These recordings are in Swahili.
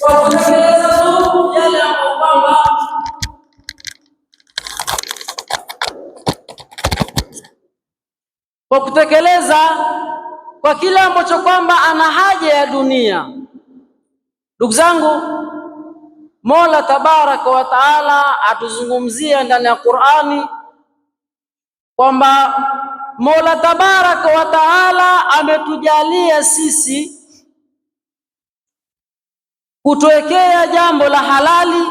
kwa kutekeleza tu yale ambayo kwamba kwa kutekeleza kwa kile ambacho kwamba ana haja ya dunia. Ndugu zangu, Mola Tabaraka wa Taala atuzungumzia ndani ya Qur'ani kwamba Mola Tabaraka wa Taala ametujalia sisi kutuwekea jambo la halali,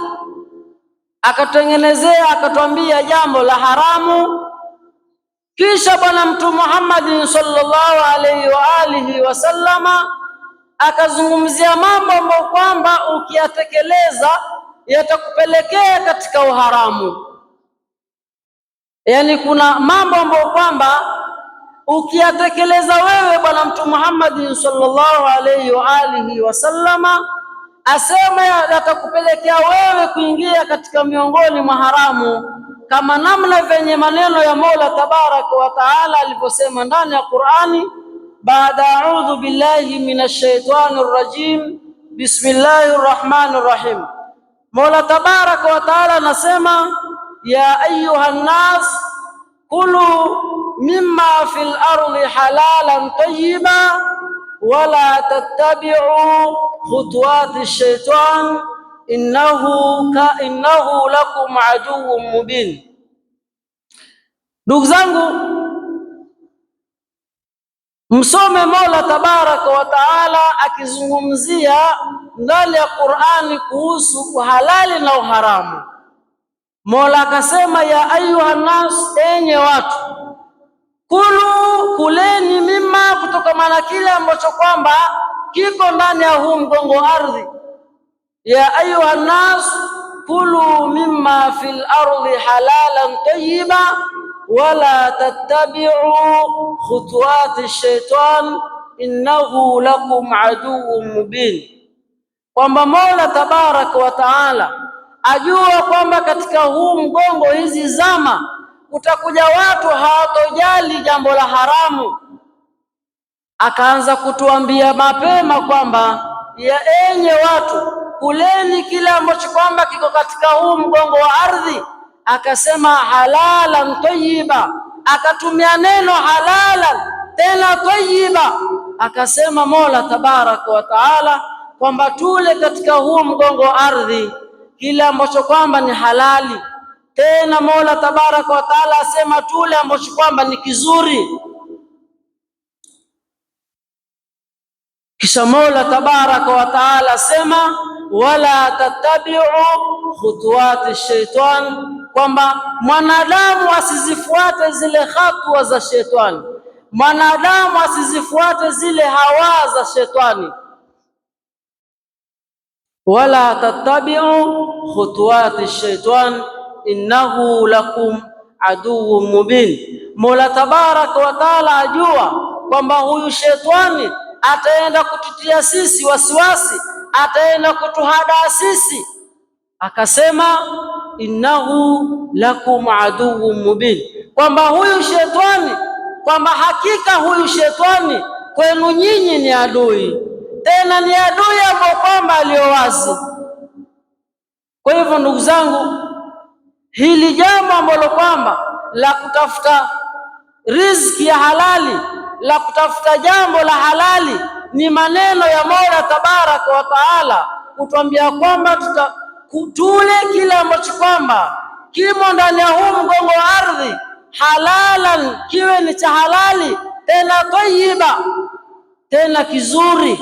akatutengenezea akatuambia jambo la haramu. Kisha Bwana Mtume Muhammad sallallahu alaihi wa alihi wasallama akazungumzia mambo ambayo kwamba ukiyatekeleza yatakupelekea katika uharamu. Yani kuna mambo ambayo kwamba ukiyatekeleza wewe, Bwana Mtume Muhammad sallallahu alaihi wa alihi wasallama asema yatakupelekea wewe kuingia katika miongoni mwa haramu, kama namna venye maneno ya Mola Tabaraka wa Taala alivyosema ndani ya Qur'ani baada a'udhu billahi minash shaitanir rajim bismillahir rahmanir rahim. Mola Tabaraka wa Taala anasema ya ayyuhan nas kulu mimma fil ardi halalan tayyiba wala tattabi'u khutuwati shaitan innahu lakum aduwwun mubin. Ndugu zangu, msome Mola Tabaraka wa Taala akizungumzia ndani ya Qur'ani kuhusu halali na uharamu. Mola akasema ya ayuha nas, enye watu, kuleni mimma, kutokamana kile ambacho kwamba kiko ndani ya huu mgongo ardhi. Ya ayuha nas kulu mimma fil ardi halalan tayyiba wala tattabi'u khutuwati shaitan innahu lakum aduwwun mubin. Kwamba Mola Tabaraka wa Taala ajua kwamba katika huu mgongo, hizi zama, kutakuja watu hawatojali jambo la haramu. Akaanza kutuambia mapema kwamba ya enye watu, kuleni kile ambacho kwamba kiko katika huu mgongo wa ardhi. Akasema halalan tayyiba, akatumia neno halalan tena tayyiba. Akasema Mola Tabaraka wa Taala kwamba tule katika huu mgongo wa ardhi kile ambacho kwamba ni halali. Tena Mola Tabaraka wa Taala asema tule ambacho kwamba ni kizuri. Kisha Mola Tabaraka wa Taala asema wala tattabi'u khutuwati shaitan, kwamba mwanadamu asizifuate zile hatua za shetani, mwanadamu asizifuate zile hawa za shetani. Wala tattabi'u khutuwati shaitan innahu lakum aduwwun mubin. Mola Tabaraka wa Taala ajua kwamba huyu shetani ataenda kututia sisi wasiwasi, ataenda kutuhadaa sisi. Akasema innahu lakum aduwwun mubin, kwamba huyu shetani, kwamba hakika huyu shetani kwenu nyinyi ni adui, tena ni adui ambao kwamba aliyowazi. Kwa hivyo ndugu zangu, hili jambo ambalo kwamba la kutafuta riziki ya halali, la kutafuta jambo la halali, ni maneno ya Mola Tabaraka wa Taala kutuambia kwamba tule kile ambacho kwamba kimo ndani ya huu mgongo wa ardhi, halalan, kiwe ni cha halali, tena tayyiba, tena kizuri.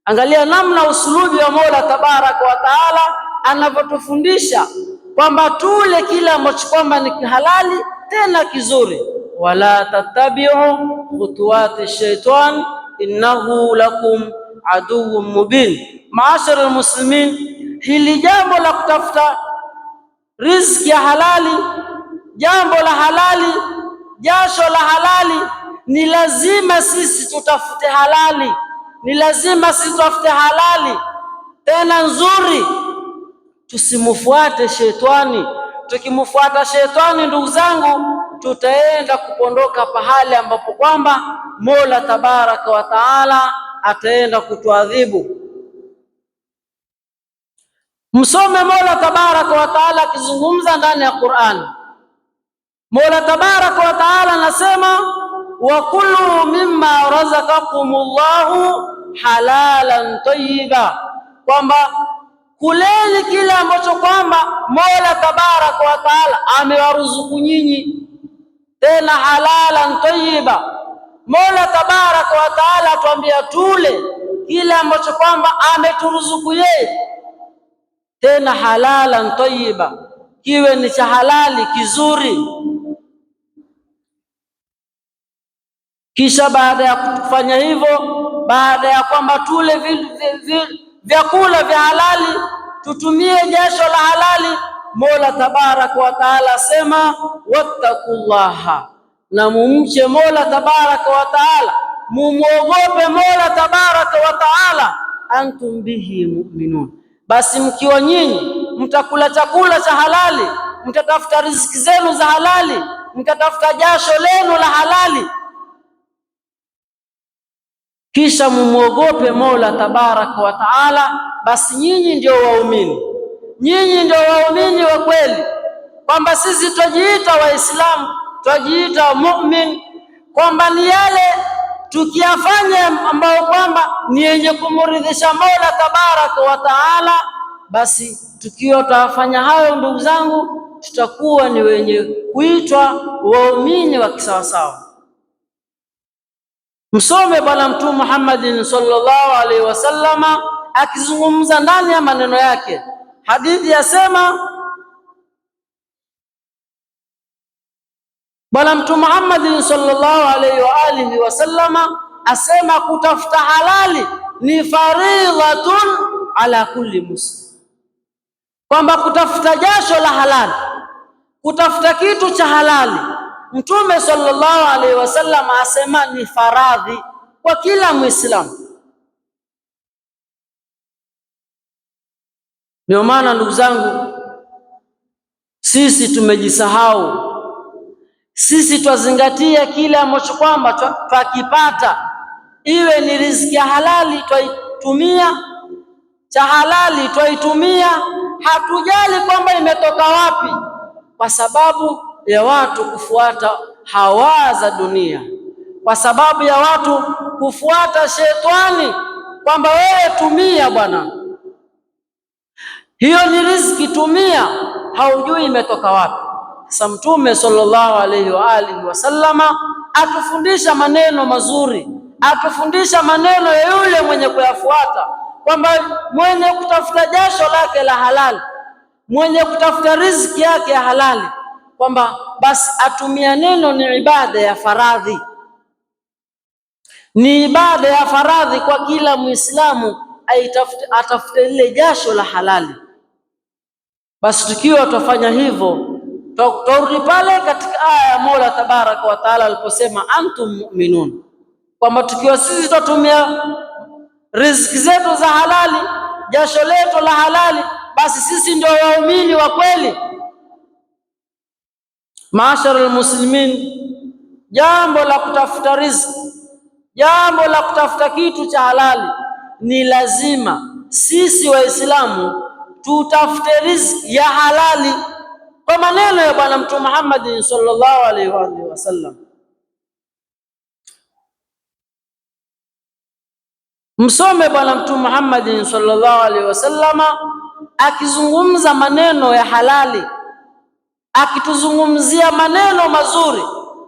Angalia namna usulubi wa Mola Tabaraka wa Taala anavyotufundisha kwamba tule kile ambacho kwamba ni halali tena kizuri. Wala tattabi'u khutuwati shaitan innahu lakum aduwwun mubin. Maashara almuslimin, hili jambo la kutafuta riziki ya halali, jambo la halali, jasho la halali, ni lazima sisi tutafute halali, ni lazima sisi tutafute halali tena nzuri, tusimfuate shetani. Tukimfuata shetani, ndugu zangu, tutaenda kupondoka pahali ambapo kwamba Mola Tabaraka wa Taala ataenda kutuadhibu. Msome Mola Tabaraka wa Taala akizungumza ndani ya Qur'an. Mola Tabaraka wa Taala anasema wa kulu mimma razaqakumullahu halalan tayyiba, kwamba kuleni kile ambacho kwamba Mola Tabaraka wa Taala amewaruzuku nyinyi, tena halalan tayyiba. Mola Tabaraka wa Taala atuambia tule kile ambacho kwamba ameturuzuku yeye, tena halalan tayyiba, kiwe ni cha halali kizuri. Kisha baada ya kufanya hivyo, baada ya kwamba tule vyakula vya halali, tutumie jasho la halali, Mola Tabaraka wa Taala asema wattaqullaha, na mumche Mola Tabaraka wa Taala, mumuogope Mola Tabaraka wa Taala, antum bihi mu'minun. Basi mkiwa nyinyi mtakula chakula cha halali, mtatafuta riziki zenu za halali, mtatafuta jasho lenu la halali, kisha mumuogope Mola Tabaraka wa Taala, basi nyinyi ndio waumini, nyinyi ndio waumini wa kweli. Kwamba sisi twajiita Waislamu, twajiita mu'min, kwamba ni yale tukiyafanya ambayo kwamba ni yenye kumuridhisha Mola Tabaraka wa Taala, basi tukiwa tutafanya hayo, ndugu zangu, tutakuwa ni wenye kuitwa waumini wa kisawasawa. Msome Bwana Mtume Muhammadin sallallahu alaihi wasallama akizungumza ndani ya maneno yake, hadithi yasema Bwana Mtume Muhammadin sallallahu alaihi wa alihi wasallama asema kutafuta halali ni faridhatun ala kulli muslim, kwamba kutafuta jasho la halali, kutafuta kitu cha halali, Mtume sallallahu alaihi wasallam asema ni faradhi kwa kila Muislamu. Ndio maana ndugu zangu, sisi tumejisahau. Sisi twazingatia kile ambacho kwamba twakipata, iwe ni riziki ya halali twaitumia, cha halali twaitumia, hatujali kwamba imetoka wapi, kwa sababu ya watu kufuata hawa za dunia, kwa sababu ya watu kufuata shetani, kwamba wewe tumia bwana, hiyo ni riziki, tumia, haujui imetoka wapi. Sasa Mtume sallallahu alaihi wa alihi wasallama atufundisha maneno mazuri, atufundisha maneno ya yule mwenye kuyafuata, kwamba mwenye kutafuta jasho lake la halali, mwenye kutafuta riziki yake ya halali, kwamba basi atumia neno ni ibada ya faradhi, ni ibada ya faradhi kwa kila Muislamu atafute lile jasho la halali. Basi tukiwa tutafanya hivyo, tutarudi pale katika aya ya Mola Tabaraka wa Taala aliposema antum mu'minun, kwamba tukiwa sisi tutatumia riziki zetu za halali, jasho letu la halali, basi sisi ndio waumini wa kweli. Maashara almuslimin, jambo la kutafuta riziki, jambo la kutafuta kitu cha halali, ni lazima sisi Waislamu tutafute riziki ya halali kwa maneno ya Bwana Mtume Muhammad sallallahu alaihi wasallam. Msome Bwana Mtume Muhammad sallallahu alaihi wasallama akizungumza maneno ya halali, akituzungumzia maneno mazuri,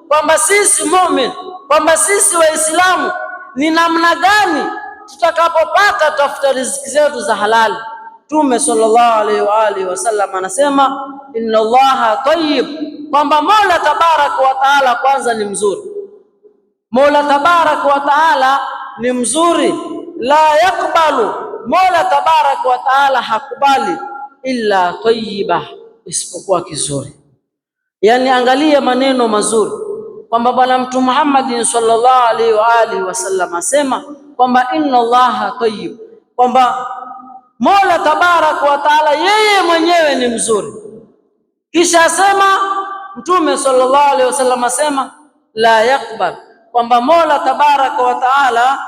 kwamba sisi muumini, kwamba sisi Waislamu ni namna gani tutakapopata tafuta riziki zetu za halali. Mtume sallallahu alaihi wa alihi wasallam anasema inna Allaha tayyib, kwamba Mola Tabaraka wa Taala kwanza ni mzuri. Mola Tabaraka wa Taala ni mzuri, la yakbalu, Mola Tabaraka wa Taala hakubali illa tayyiba, isipokuwa kizuri. Yani angalia maneno mazuri, kwamba Bwana Mtume Muhammad sallallahu alaihi wa alihi wasallam asema kwamba inna Allaha tayyib, kwamba Mola Tabaraka wa Taala yeye mwenyewe ni mzuri. Kisha asema Mtume sallallahu alaihi wasallam asema la yakbal, kwamba Mola Tabaraka wa Taala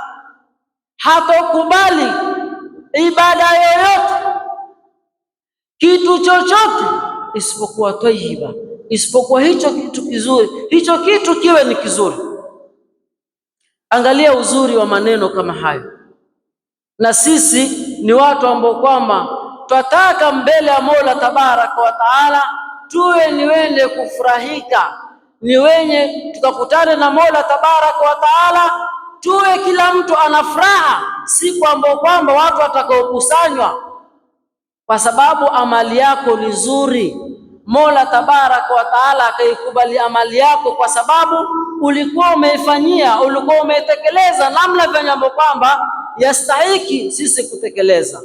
hatokubali ibada yoyote kitu chochote isipokuwa tayyiba, isipokuwa hicho kitu kizuri, hicho kitu kiwe ni kizuri. Angalia uzuri wa maneno kama hayo. Na sisi ni watu ambao kwamba twataka mbele ya Mola Tabaraka wa Taala tuwe ni wenye kufurahika, ni wenye tukakutane na Mola Tabaraka wa Taala tuwe kila mtu ana furaha, si kwamba watu watakaokusanywa kwa sababu amali yako ni nzuri. Mola Tabaraka wa Taala akaikubali amali yako kwa sababu ulikuwa umeifanyia, ulikuwa umeitekeleza namna vyenye ambavyo kwamba yastahiki sisi kutekeleza.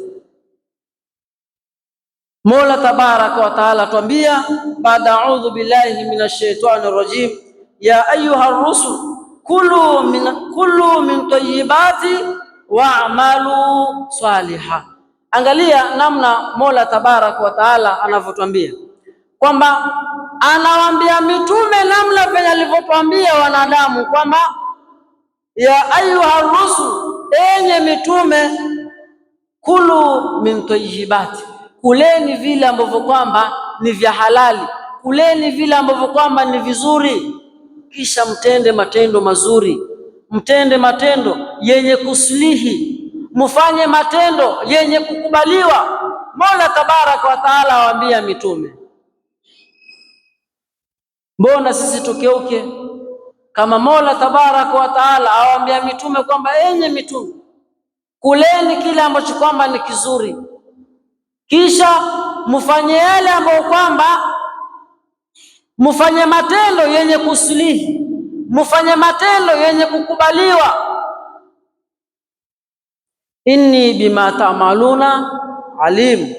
Mola Tabaraka wa Taala tuambia baada, a'udhu billahi minash shaitani rajim, ya ayuha rusul kulu min tayyibati wa'malu saliha. Angalia namna Mola Tabaraka wa Taala anavyotuambia kwamba anawaambia mitume namna vile alivyotuambia wanadamu kwamba ya ayuha rusul, enye mitume, kulu min tayyibati, kuleni vile ambavyo kwamba ni vya halali, kuleni vile ambavyo kwamba ni vizuri, kisha mtende matendo mazuri, mtende matendo yenye kuslihi, mufanye matendo yenye kukubaliwa. Mola Tabaraka wa Taala awaambia mitume. Mbona sisi tukeuke? Kama Mola Tabaraka wa Taala awaambia mitume kwamba enye mitume, kuleni kile ambacho kwamba ni kizuri, kisha mufanye yale ambayo kwamba mufanye matendo yenye kuslihi, mufanye matendo yenye kukubaliwa. Inni bima ta'maluna alim,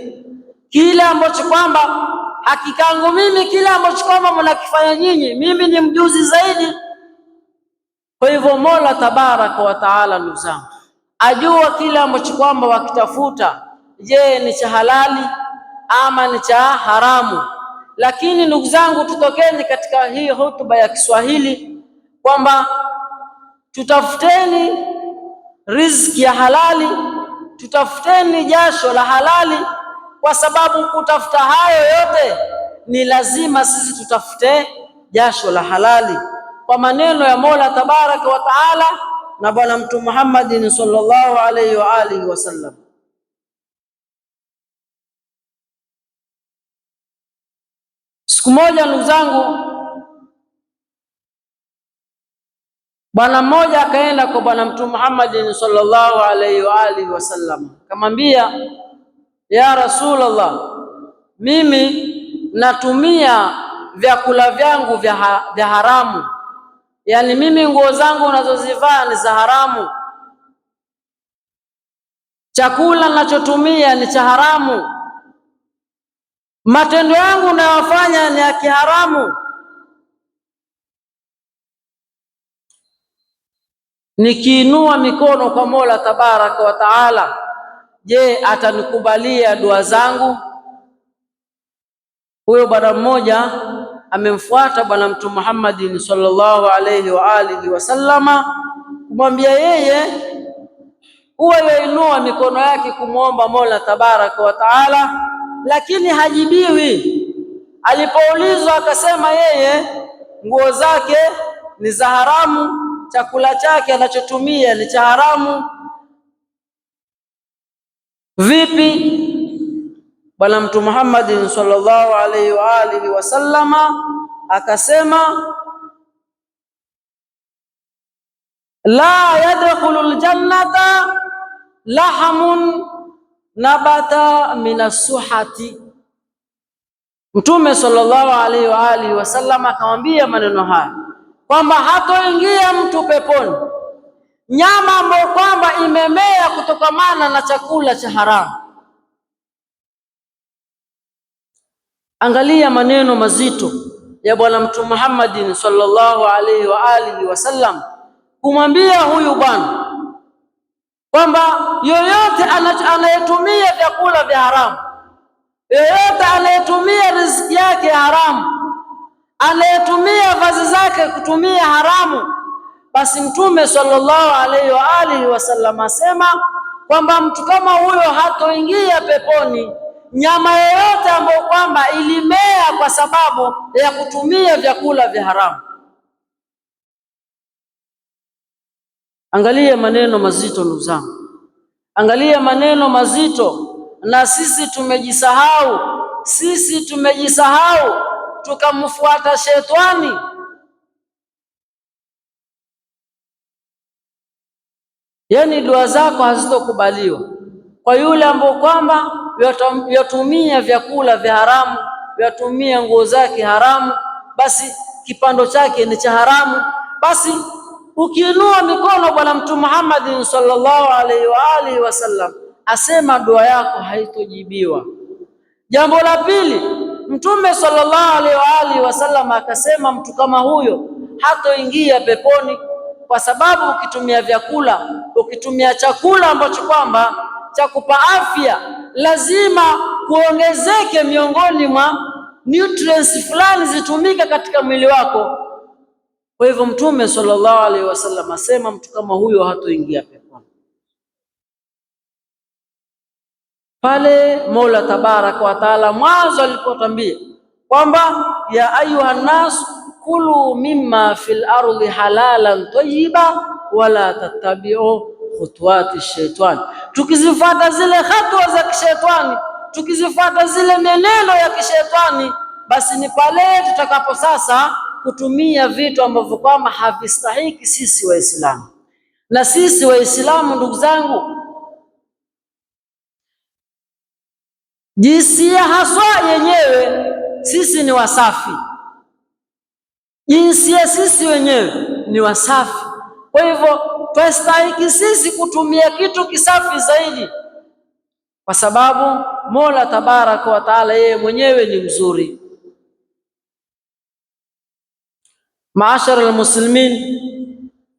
kile ambacho kwamba hakika yangu mimi, kile ambacho kwamba mnakifanya nyinyi, mimi ni mjuzi zaidi. Kwa hivyo Mola Tabaraka wa Taala, ndugu zangu, ajua kile ambacho kwamba wakitafuta, je, ni cha halali ama ni cha haramu. Lakini ndugu zangu, tutokeni katika hii hotuba ya Kiswahili kwamba tutafuteni riziki ya halali, tutafuteni jasho la halali, kwa sababu kutafuta hayo yote ni lazima sisi tutafute jasho la halali, kwa maneno ya Mola Tabaraka wa Taala na Bwana Mtume Muhammadin sallallahu alayhi wa alihi wasallam. Siku moja ndugu zangu, bwana mmoja akaenda kwa Bwana Mtume Muhammadin sallallahu alayhi wa alihi wasallam, akamwambia, ya Rasulullah, mimi natumia vyakula vyangu vya haramu, yani mimi nguo zangu unazozivaa ni za haramu, chakula ninachotumia ni cha haramu, matendo yangu nayofanya ni ya kiharamu. Nikiinua mikono kwa Mola Tabaraka wa Taala, je, atanikubalia dua zangu? Huyo bwana mmoja amemfuata Bwana Mtume Muhammadin sallallahu alayhi wa alihi wasallama kumwambia yeye huwa yainua mikono yake kumwomba Mola Tabaraka wa Taala, lakini hajibiwi. Alipoulizwa akasema yeye nguo zake ni za haramu, chakula chake anachotumia ni cha haramu. Vipi? Bwana Mtume Muhammad sallallahu alaihi wa alihi wasallama akasema, la yadkhulul jannata lahamun nabata minasuhati. Mtume sallallahu alaihi wa alihi wasallama akamwambia maneno haya kwamba hatoingia mtu peponi nyama ambayo kwamba imemea kutokamana na chakula cha haramu. Angalia maneno mazito ya Bwana Mtume Muhammadin sallallahu alaihi wa alihi wasallam kumwambia huyu bwana kwamba yoyote anayetumia vyakula vya haramu, yoyote anayetumia riziki yake haramu, anayetumia vazi zake kutumia haramu, basi Mtume sallallahu alaihi wa alihi wasallam asema kwamba mtu kama huyo hatoingia peponi nyama yoyote ambayo kwamba ilimea kwa sababu ya kutumia vyakula vya haramu. Angalia maneno mazito ndugu zangu, angalia maneno mazito. Na sisi tumejisahau, tukamfuata shetani. Yani dua zako hazitokubaliwa kwa yule ambao kwamba yatumia vyakula vya haramu, yatumia nguo zake haramu, basi kipando chake ni cha haramu. Basi ukiinua mikono, Bwana Mtume Muhammad sallallahu alaihi wa alihi wasallam asema dua yako haitojibiwa. Jambo la pili, Mtume sallallahu alaihi wa alihi wasallam akasema mtu kama huyo hatoingia peponi, kwa sababu ukitumia chakula ambacho kwamba cha kupa afya, lazima kuongezeke miongoni mwa nutrients fulani zitumike katika mwili wako. Kwa hivyo Mtume sallallahu alaihi wasallam asema mtu kama huyo hatoingia peponi. Pale Mola Tabaraka wa Taala mwanzo alipotambia kwamba ya ayuha nas kulu mimma fil ardi halalan tayyiba wala tattabi'u khutuwati shaitani. Tukizifuata zile hatua za kishetani, tukizifuata zile meneno ya kishetani, basi ni pale tutakapo sasa kutumia vitu ambavyo kwamba havistahiki sisi Waislamu. Na sisi Waislamu ndugu zangu, jinsia haswa yenyewe sisi ni wasafi, jinsia sisi wenyewe ni wasafi. Kwa hivyo twastahiki sisi kutumia kitu kisafi zaidi, kwa sababu Mola Tabaraka wa Taala yeye mwenyewe ni mzuri. Maashara almuslimin,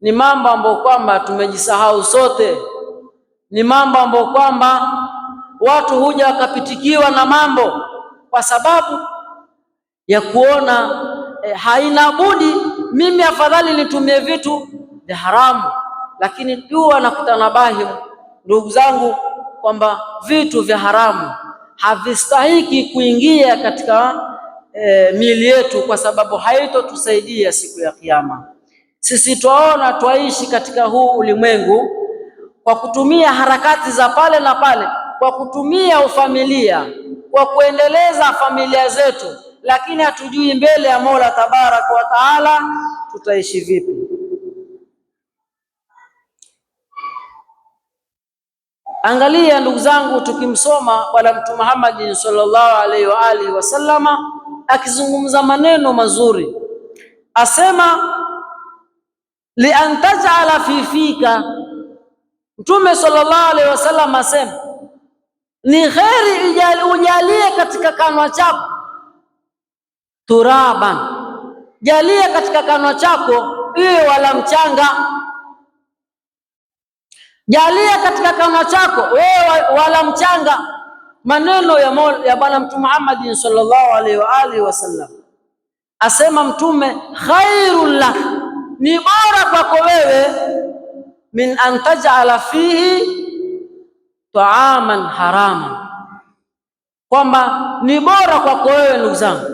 ni mambo ambayo kwamba tumejisahau sote, ni mambo ambayo kwamba watu huja wakapitikiwa na mambo kwa sababu ya kuona haina budi, mimi afadhali nitumie vitu vya haramu. Lakini jua na kutanabahi ndugu zangu kwamba vitu vya haramu havistahiki kuingia katika miili yetu, kwa sababu haitotusaidia siku ya Kiyama. Sisi twaona twaishi katika huu ulimwengu kwa kutumia harakati za pale na pale, kwa kutumia ufamilia, kwa kuendeleza familia zetu, lakini hatujui mbele ya Mola Tabaraka wa Taala tutaishi vipi. Angalia ndugu zangu, tukimsoma Bwana Mtume Muhammad sallallahu alaihi wa alihi wasallama akizungumza maneno mazuri, asema li an taj'ala fi fika. Mtume sallallahu alaihi wasallam asema ni kheri ujalie katika kanwa chako turaban, jalia katika kanwa chako iwe wala mchanga, jalia katika kanwa chako wewe wala mchanga. Maneno ya Bwana Mtume Muhammad sallallahu alaihi wa alihi wasallam asema Mtume, khairul lak, ni bora kwako wewe, min an taj'ala fihi ta'aman harama, kwamba ni bora kwako wewe ndugu zangu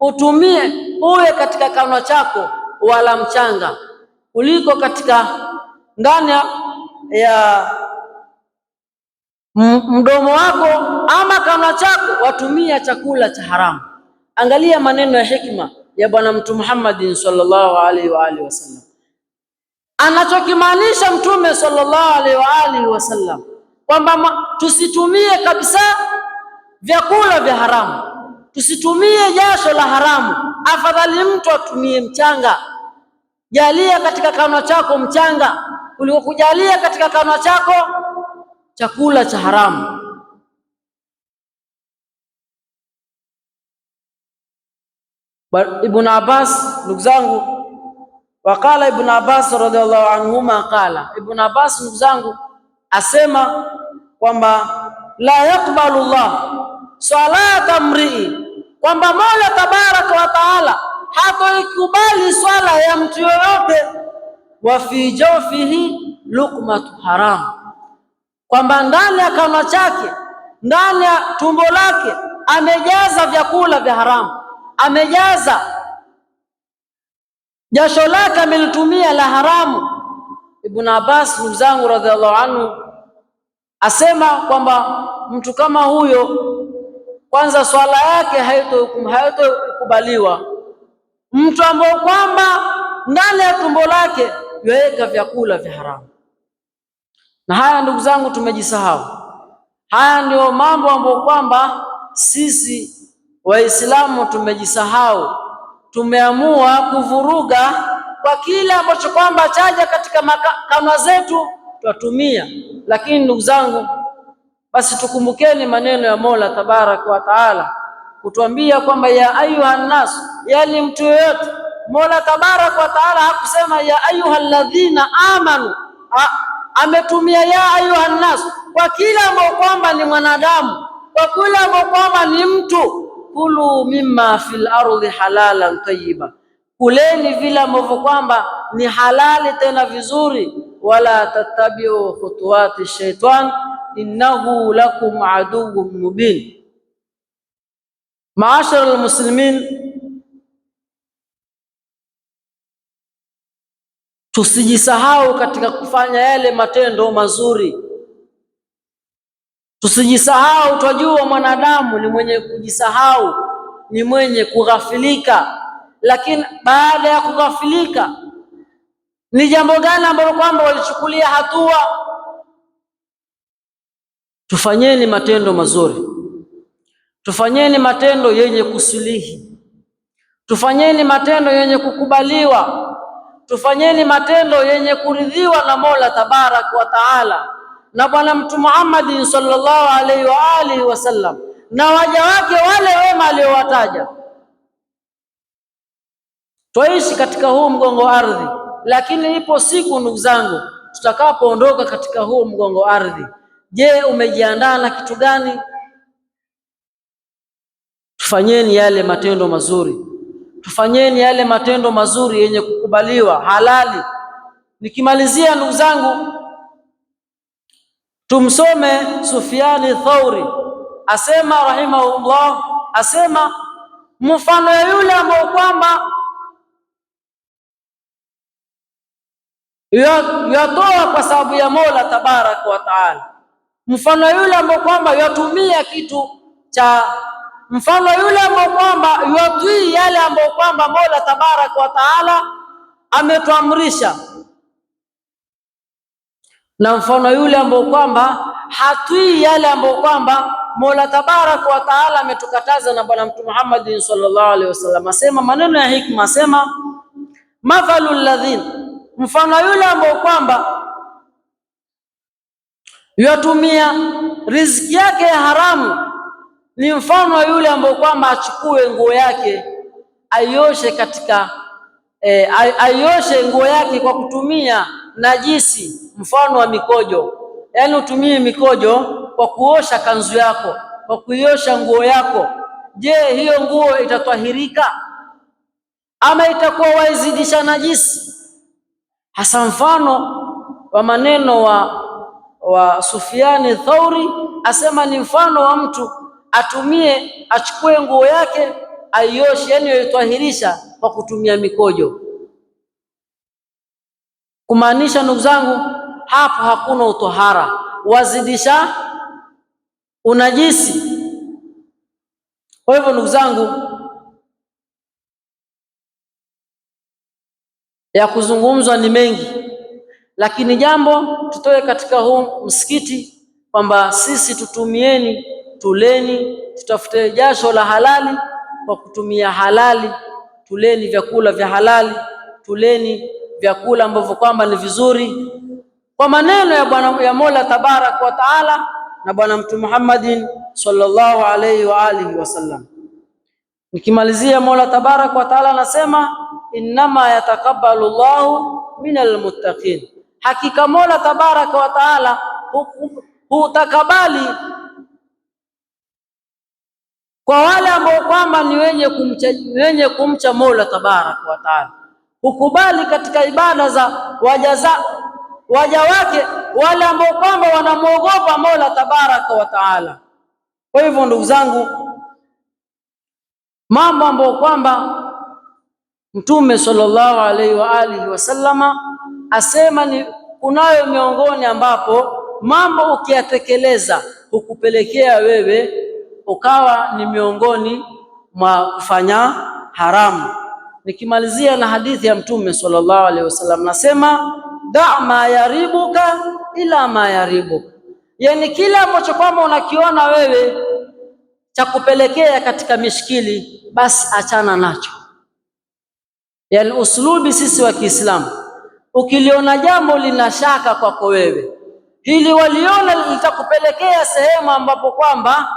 utumie uwe katika kanwa chako wala mchanga, kuliko katika ndani ya mdomo wako ama kanwa chako watumia chakula cha haramu. Angalia maneno ya hikma ya Bwana Mtume Muhammad sallallahu alaihi wa alihi wasallam. Anachokimaanisha Mtume sallallahu alaihi wa alihi wasallam kwamba tusitumie kabisa vyakula vya haramu, tusitumie jasho la haramu. Afadhali mtu atumie mchanga. Jalia katika kanwa chako mchanga kuliko kujalia katika kanwa chako chakula cha haramu. Ibn Abbas, ndugu zangu, waqala Ibn Abbas radhiallahu anhuma qala, Ibn Abbas ndugu zangu asema kwamba la yakbalu Allah salata mrii, kwamba Mola Tabaraka wa Taala hatoikubali swala ya mtu yoyote, wa fi jawfihi luqmatu haram, kwamba ndani ya kanwa chake ndani ya tumbo lake amejaza vyakula vya haramu, amejaza jasho lake amelitumia la haramu. Ibn Abbas ndugu zangu radhiallahu anhu asema kwamba mtu kama huyo, kwanza swala yake haitokubaliwa. Mtu ambaye kwamba ndani ya tumbo lake yaweka vyakula vya haramu. Na haya ndugu zangu tumejisahau. Haya ndio mambo ambayo kwamba sisi Waislamu tumejisahau. Tumeamua kuvuruga kwa kile ambacho kwamba chaja katika kanwa zetu twatumia. Lakini ndugu zangu, basi tukumbukeni maneno ya Mola Tabaraka wa Taala kutuambia kwamba ya ayuhan nas, yani mtu yoyote. Mola Tabaraka wa Taala hakusema ya ayyuhalladhina amanu, ametumia ya ayuhan nas kwa kila ambao kwamba ni mwanadamu, kwa kila ambao kwamba ni mtu. Kulu mimma fil ardi halalan tayyiba, kuleni vile ambavyo kwamba ni halali tena vizuri. Wala tattabi'u khutuwati shaitan innahu lakum aduwwun mubin. Maashara almuslimin, tusijisahau katika kufanya yale matendo mazuri. Tusijisahau. Twajua mwanadamu ni mwenye kujisahau, ni mwenye kughafilika. Lakini baada ya kughafilika, ni jambo gani ambalo kwamba walichukulia hatua? Tufanyeni matendo mazuri, tufanyeni matendo yenye kusulihi, tufanyeni matendo yenye kukubaliwa, tufanyeni matendo yenye kuridhiwa na Mola Tabarak wa Taala na Bwana Mtume Muhammad sallallahu alaihi wa alihi wasallam na waja wake wale wema aliowataja. Twaishi katika huu mgongo wa ardhi, lakini ipo siku ndugu zangu tutakapoondoka katika huu mgongo wa ardhi. Je, umejiandaa na kitu gani? Tufanyeni yale matendo mazuri, tufanyeni yale matendo mazuri yenye kukubaliwa, halali. Nikimalizia ndugu zangu, tumsome Sufyani Thauri, asema rahimahullah, asema mfano ya yule ambao kwamba yatoa kwa sababu ya Mola Tabaraka wa Taala, mfano yule ambao kwamba yatumia kitu cha, mfano yule ambao kwamba yatii yale ambao kwamba Mola Tabaraka wa Taala ametuamrisha, na mfano yule ambao kwamba hatii yale ambao kwamba Mola Tabaraka wa Taala ametukataza na Bwana Mtume Muhammad sallallahu alaihi wasallam. Asema maneno ya hikma, asema mathalul ladhin, mfano yule ambao kwamba yatumia riziki yake ya haramu ni mfano wa yule ambao kwamba achukue nguo yake aioshe katika aioshe nguo yake kwa kutumia najisi, mfano wa mikojo. Yani utumie mikojo kwa kuosha kanzu yako, kwa kuiosha nguo yako. Je, hiyo nguo itatwahirika ama itakuwa waizidisha najisi? Hasa mfano wa maneno wa Sufyani Thauri, asema ni mfano wa mtu achukue nguo yake aioshe, yani yaitwahirisha kwa kutumia mikojo. Kumaanisha ndugu zangu, hapo hakuna utohara, wazidisha unajisi. Kwa hivyo ndugu zangu, ya kuzungumzwa ni mengi, lakini jambo tutoe katika huu msikiti kwamba sisi tutumieni, tuleni, tutafute jasho la halali kwa kutumia halali. Tuleni vyakula vya halali, tuleni vyakula ambavyo kwamba ni vizuri, kwa maneno ya Mola Tabarak wa Taala na Bwana Mtume Muhammadin sallallahu alaihi wa alihi wasallam. Nikimalizia, Mola Tabarak wa Taala anasema innama yatakabbalu Allahu minal muttaqin, hakika Mola Tabarak wa Taala hutakabali kwa wale ambao kwamba ni wenye kumcha Mola Tabarak wa Taala. Hukubali katika ibada za waja wake wale ambao kwamba wanamuogopa Mola Tabaraka wa Taala. Kwa hivyo ndugu zangu, mambo ambayo kwamba Mtume sallallahu alaihi wa alihi wasallama asema ni kunayo miongoni ambapo mambo ukiyatekeleza hukupelekea wewe ukawa ni miongoni mwa kufanya haramu. Nikimalizia na hadithi ya Mtume sallallahu alaihi wasallam, nasema da ma yaribuka ila ma yaribuka, yani kila ambacho kwamba unakiona wewe cha kupelekea katika mishkili, basi achana nacho. Yani uslubi sisi wa Kiislamu, ukiliona jambo lina shaka kwako wewe, hili waliona litakupelekea sehemu ambapo kwamba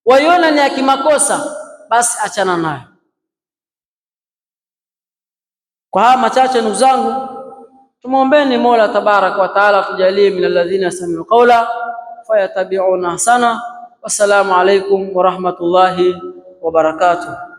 waiona ni ya kimakosa, basi achana nayo. Kwa haya machache ndugu zangu, tumuombeeni Mola tabaraka wa taala tujalie min alladhina yastami'una qawla fayatabi'una ahsana. Wassalamu alaikum wa rahmatullahi wa barakatuh.